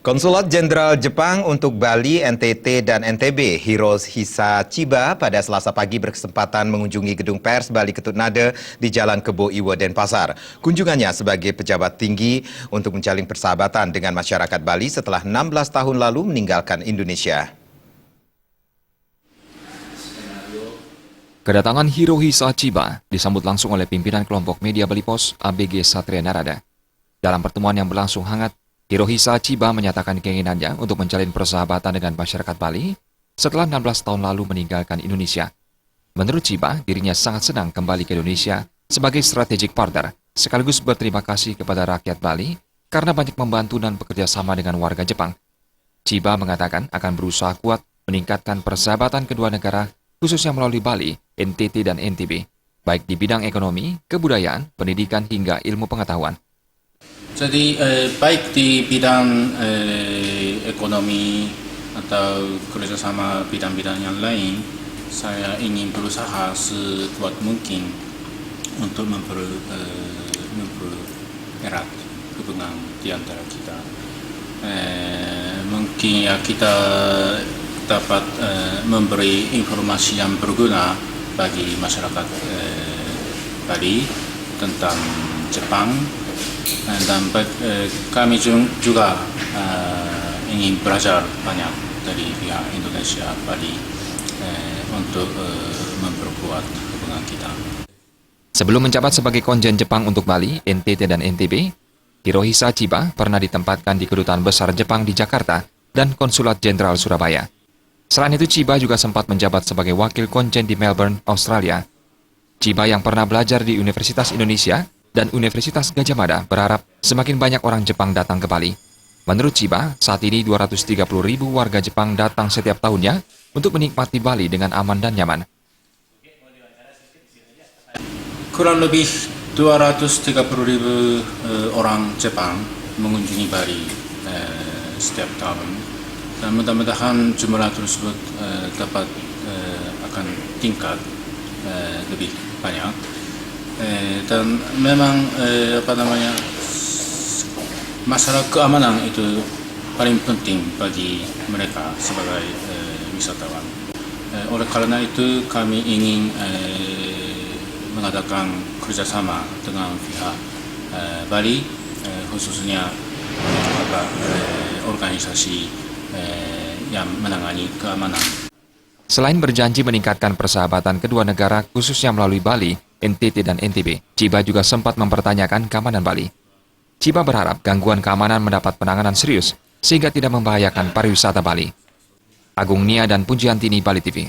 Konsulat Jenderal Jepang untuk Bali, NTT, dan NTB, Hirohisa Chiba, pada Selasa pagi berkesempatan mengunjungi Gedung Pers Bali Ketut Nada di Jalan Kebo Iwo, Denpasar. Kunjungannya sebagai pejabat tinggi untuk menjalin persahabatan dengan masyarakat Bali setelah 16 tahun lalu meninggalkan Indonesia. Kedatangan Hirohisa Chiba disambut langsung oleh pimpinan kelompok media Bali Pos ABG Satria Narada. Dalam pertemuan yang berlangsung hangat, Hirohisa Chiba menyatakan keinginannya untuk menjalin persahabatan dengan masyarakat Bali setelah 16 tahun lalu meninggalkan Indonesia. Menurut Chiba, dirinya sangat senang kembali ke Indonesia sebagai strategic partner, sekaligus berterima kasih kepada rakyat Bali karena banyak membantu dan bekerja sama dengan warga Jepang. Chiba mengatakan akan berusaha kuat meningkatkan persahabatan kedua negara, khususnya melalui Bali, NTT, dan NTB, baik di bidang ekonomi, kebudayaan, pendidikan, hingga ilmu pengetahuan. Jadi baik di bidang ekonomi atau kerjasama bidang-bidang yang lain, saya ingin berusaha sekuat mungkin untuk mempererat hubungan di antara kita. Mungkin ya kita dapat memberi informasi yang berguna bagi masyarakat Bali tentang Jepang. Dan kami juga ingin belajar banyak dari pihak Indonesia Bali untuk memperkuat hubungan kita. Sebelum menjabat sebagai konjen Jepang untuk Bali, NTT, dan NTB, Hirohisa Chiba pernah ditempatkan di Kedutaan Besar Jepang di Jakarta dan Konsulat Jenderal Surabaya. Selain itu, Chiba juga sempat menjabat sebagai wakil konjen di Melbourne, Australia. Chiba yang pernah belajar di Universitas Indonesia dan Universitas Gadjah Mada berharap semakin banyak orang Jepang datang ke Bali. Menurut Chiba, saat ini 230.000 warga Jepang datang setiap tahunnya untuk menikmati Bali dengan aman dan nyaman. Kurang lebih 230.000 orang Jepang mengunjungi Bali setiap tahun. Dan mudah-mudahan jumlah tersebut dapat akan tingkat lebih banyak. Dan memang masalah keamanan itu paling penting bagi mereka sebagai wisatawan. Oleh karena itu kami ingin mengadakan kerjasama dengan pihak Bali, khususnya organisasi yang menangani keamanan. Selain berjanji meningkatkan persahabatan kedua negara khususnya melalui Bali, NTT, dan NTB, Chiba juga sempat mempertanyakan keamanan Bali. Chiba berharap gangguan keamanan mendapat penanganan serius sehingga tidak membahayakan pariwisata Bali. Agung Nia dan Pujiantini, Bali TV.